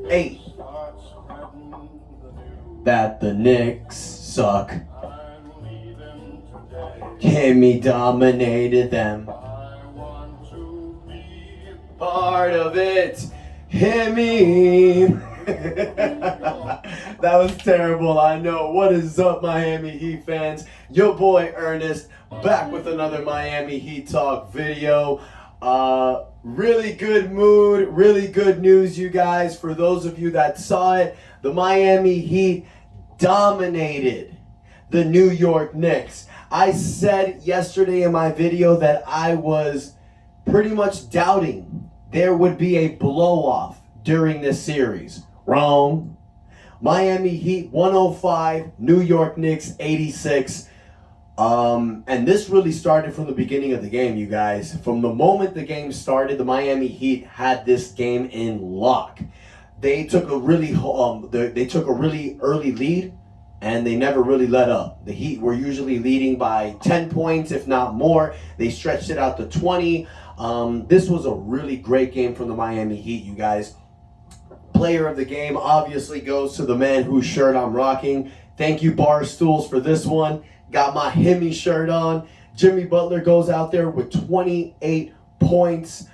8 that the Knicks suck. Kimmy dominated them. Part of it, Himmy. That was terrible, I know. What is up, Miami Heat fans? Your boy Ernest, back with another Miami Heat Talk video. Really good mood, really good news, you guys. For those of you that saw it, the Miami Heat dominated the New York Knicks. I said yesterday in my video that I was pretty much doubting there would be a blow-off during this series. Wrong. Miami Heat 105, New York Knicks 86. And this really started from the beginning of the game, you guys. From the moment the game started, the Miami Heat had this game in lock. They took a really early lead, and they never really let up. The Heat were usually leading by 10 points, if not more. They stretched it out to 20. This was a really great game from the Miami Heat, you guys. Player of the game obviously goes to the man whose shirt I'm rocking. Thank you, Barstools, for this one. Got my Himmy shirt on. Jimmy Butler goes out there with 28 points.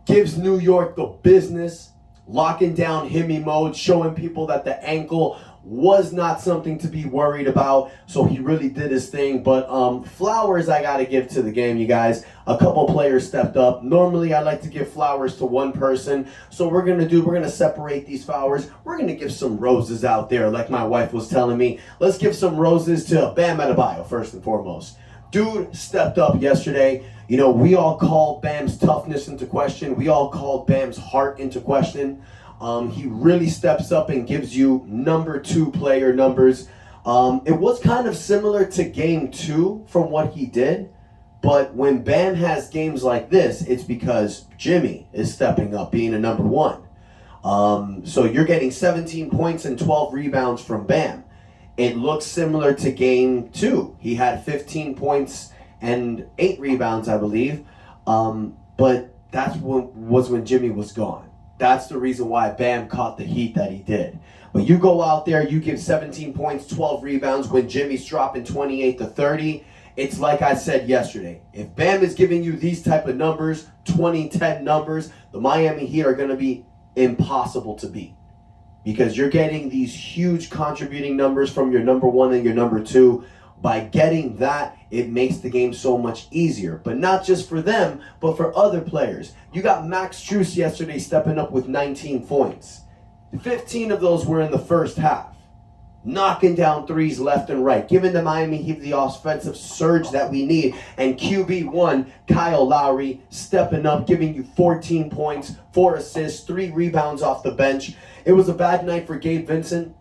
Gives New York the business. Locking down Himmy mode. Showing people that the ankle was not something to be worried about. So he really did his thing. But flowers I got to give to the game, you guys. A couple players stepped up. Normally I like to give flowers to one person. So we're going to separate these flowers. We're going to give some roses out there, like my wife was telling me. Let's give some roses to Bam Adebayo first and foremost. Dude stepped up yesterday. You know, we all called Bam's toughness into question. We all called Bam's heart into question. He really steps up and gives you number 2 player numbers. It was kind of similar to game 2 from what he did. But when Bam has games like this, it's because Jimmy is stepping up, being a number 1. So you're getting 17 points and 12 rebounds from Bam. It looks similar to game 2. He had 15 points and 8 rebounds, I believe. But that was when Jimmy was gone. That's the reason why Bam caught the heat that he did. But you go out there, you give 17 points, 12 rebounds when Jimmy's dropping 28 to 30. It's like I said yesterday. If Bam is giving you these type of numbers, 20-10 numbers, the Miami Heat are going to be impossible to beat. Because you're getting these huge contributing numbers from your number 1 and your number 2. By getting that, it makes the game so much easier. But not just for them, but for other players. You got Max Strus yesterday stepping up with 19 points. 15 of those were in the first half. Knocking down threes left and right. Giving the Miami Heat the offensive surge that we need. And QB1, Kyle Lowry, stepping up, giving you 14 points, 4 assists, 3 rebounds off the bench. It was a bad night for Gabe Vincent.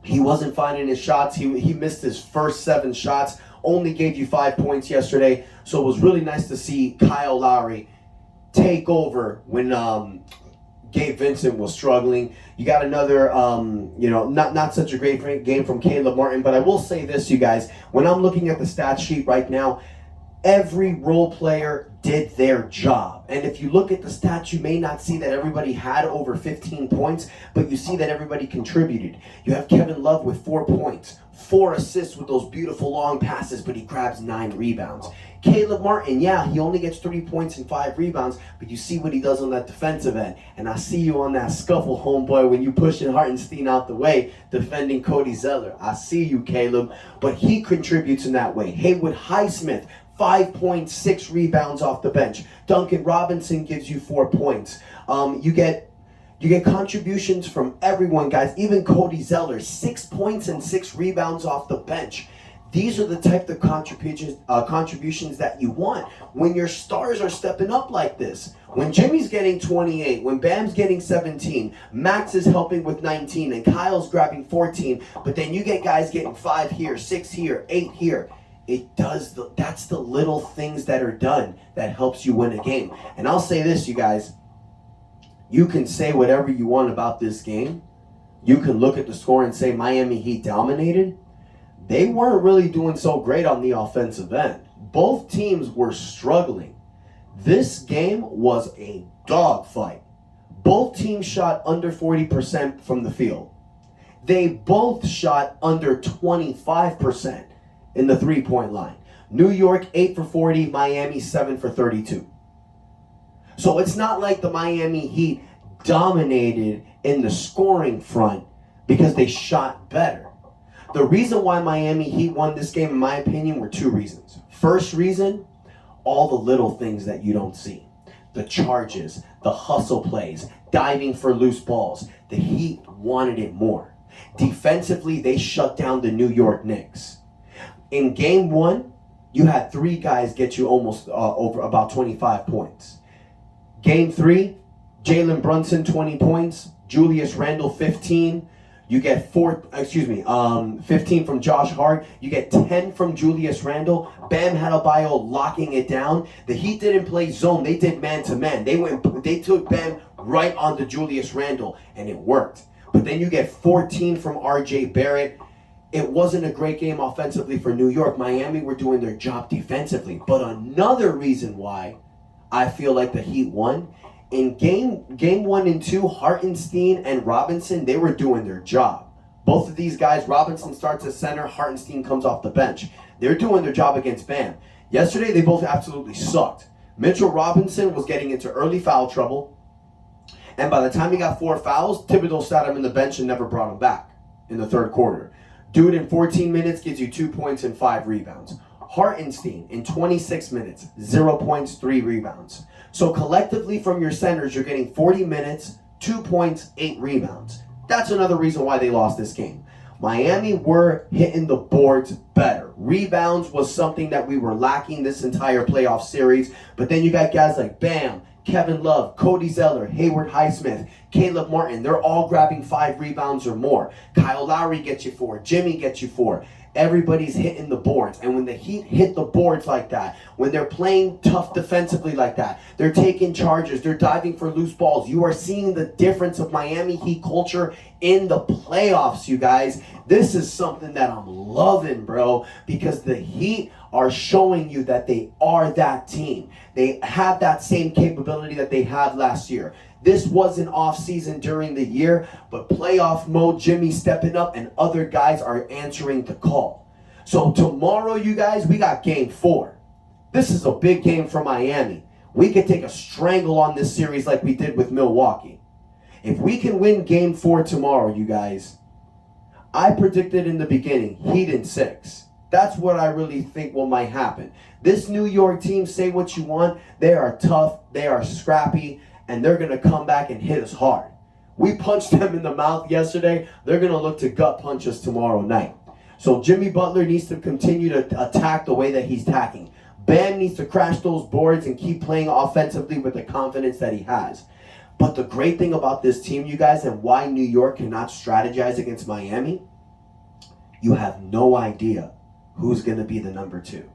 He wasn't finding his shots. He missed his first 7 shots. Only gave you 5 points yesterday. So it was really nice to see Kyle Lowry take over when Gabe Vincent was struggling. You got another, not such a great game from Caleb Martin. But I will say this, you guys. When I'm looking at the stat sheet right now, every role player did their job. And if you look at the stats, you may not see that everybody had over 15 points, but you see that everybody contributed. You have Kevin Love with 4 points, 4 assists with those beautiful long passes, but he grabs 9 rebounds. Caleb Martin, yeah, he only gets 3 points and 5 rebounds, but you see what he does on that defensive end. And I see you on that scuffle, homeboy, when you pushing Hartenstein out the way, defending Cody Zeller. I see you, Caleb, but he contributes in that way. Haywood Highsmith, 5 points, 6 rebounds off the bench. Duncan Robinson gives you 4 points. You get contributions from everyone, guys. Even Cody Zeller, 6 points and 6 rebounds off the bench. These are the type of contributions that you want when your stars are stepping up like this. When Jimmy's getting 28, when Bam's getting 17, Max is helping with 19, and Kyle's grabbing 14. But then you get guys getting 5 here, 6 here, 8 here. That's the little things that are done that helps you win a game. And I'll say this, you guys. You can say whatever you want about this game. You can look at the score and say Miami Heat dominated. They weren't really doing so great on the offensive end. Both teams were struggling. This game was a dogfight. Both teams shot under 40% from the field. They both shot under 25% in the three-point line. New York 8 for 40, Miami 7 for 32. So it's not like the Miami Heat dominated in the scoring front because they shot better. The reason why Miami Heat won this game, in my opinion, were two reasons. First reason, all the little things that you don't see. The charges, the hustle plays, diving for loose balls. The Heat wanted it more. Defensively, they shut down the New York Knicks. In game one, you had three guys get you almost over about 25 points. Game three, Jalen Brunson 20 points, Julius Randle 15. You get 15 from Josh Hart. You get 10 from Julius Randle. Bam Adebayo locking it down. The Heat didn't play zone. They did man-to-man. They took Bam right onto Julius Randle, and it worked. But then you get 14 from R.J. Barrett. It wasn't a great game offensively for New York. Miami were doing their job defensively. But another reason why I feel like the Heat won, in game 1 and 2, Hartenstein and Robinson, they were doing their job. Both of these guys, Robinson starts at center, Hartenstein comes off the bench. They're doing their job against Bam. Yesterday, they both absolutely sucked. Mitchell Robinson was getting into early foul trouble. And by the time he got 4 fouls, Thibodeau sat him in the bench and never brought him back in the third quarter. Dude in 14 minutes gives you 2 points and 5 rebounds. Hartenstein in 26 minutes, 0 points, 3 rebounds. So collectively from your centers, you're getting 40 minutes, 2 points, 8 rebounds. That's another reason why they lost this game. Miami were hitting the boards better. Rebounds was something that we were lacking this entire playoff series. But then you got guys like Bam, Kevin Love, Cody Zeller, Hayward Highsmith, Caleb Martin. They're all grabbing 5 rebounds or more. Kyle Lowry gets you 4. Jimmy gets you 4. Everybody's hitting the boards. And when the Heat hit the boards like that, when they're playing tough defensively like that, they're taking charges, they're diving for loose balls. You are seeing the difference of Miami Heat culture in the playoffs, you guys. This is something that I'm loving, bro, because the Heat are showing you that they are that team. They have that same capability that they had last year. This wasn't off season during the year, but playoff mode, Jimmy stepping up and other guys are answering the call. So tomorrow, you guys, we got game 4. This is a big game for Miami. We could take a strangle on this series like we did with Milwaukee. If we can win game 4 tomorrow, you guys, I predicted in the beginning, Heat in 6. That's what I really think what might happen. This New York team, say what you want, they are tough, they are scrappy, and they're going to come back and hit us hard. We punched them in the mouth yesterday. They're going to look to gut punch us tomorrow night. So Jimmy Butler needs to continue to attack the way that he's attacking. Bam needs to crash those boards and keep playing offensively with the confidence that he has. But the great thing about this team, you guys, and why New York cannot strategize against Miami, you have no idea who's going to be the number 2.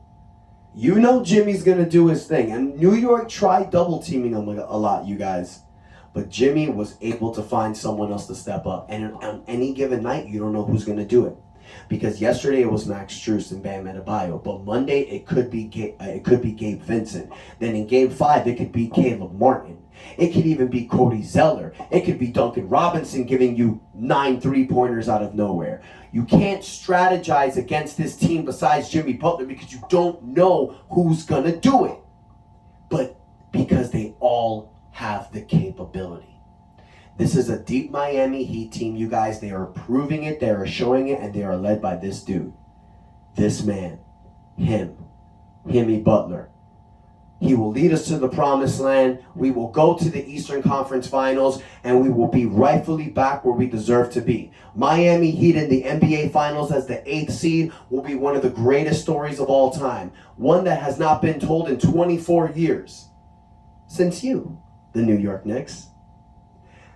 You know Jimmy's going to do his thing. And New York tried double teaming him a lot, you guys. But Jimmy was able to find someone else to step up. And on any given night, you don't know who's going to do it. Because yesterday it was Max Strus and Bam Adebayo. But Monday it could be Gabe Vincent. Then in game 5 it could be Caleb Martin. It could even be Cody Zeller. It could be Duncan Robinson giving you 9 3-pointers out of nowhere. You can't strategize against this team besides Jimmy Butler because you don't know who's going to do it. But because they all have the capability. This is a deep Miami Heat team, you guys. They are proving it, they are showing it, and they are led by this dude. This man. Jimmy Butler. He will lead us to the promised land. We will go to the Eastern Conference Finals, and we will be rightfully back where we deserve to be. Miami Heat in the NBA Finals as the 8th seed will be one of the greatest stories of all time. One that has not been told in 24 years. Since you, the New York Knicks.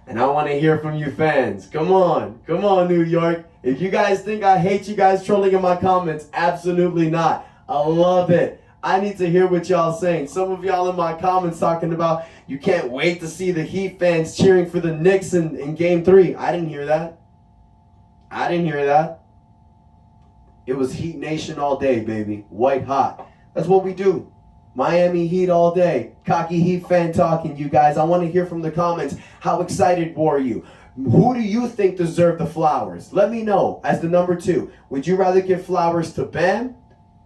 And I want to hear from you fans. Come on, New York. If you guys think I hate you guys trolling in my comments, absolutely not. I love it. I need to hear what y'all saying. Some of y'all in my comments talking about you can't wait to see the Heat fans cheering for the Knicks in game 3. I didn't hear that. It was Heat Nation all day, baby. White hot. That's what we do. Miami Heat all day. Cocky Heat fan talking, you guys. I want to hear from the comments. How excited were you? Who do you think deserved the flowers? Let me know as the number 2. Would you rather give flowers to Bam,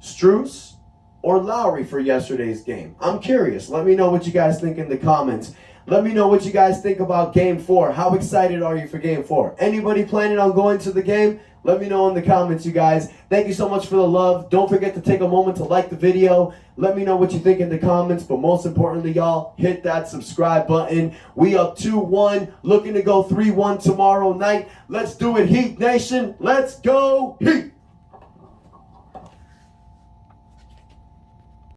Strus, or Lowry for yesterday's game? I'm curious. Let me know what you guys think in the comments. Let me know what you guys think about Game 4. How excited are you for Game 4? Anybody planning on going to the game? Let me know in the comments, you guys. Thank you so much for the love. Don't forget to take a moment to like the video. Let me know what you think in the comments. But most importantly, y'all, hit that subscribe button. We up 2-1. Looking to go 3-1 tomorrow night. Let's do it, Heat Nation. Let's go, Heat.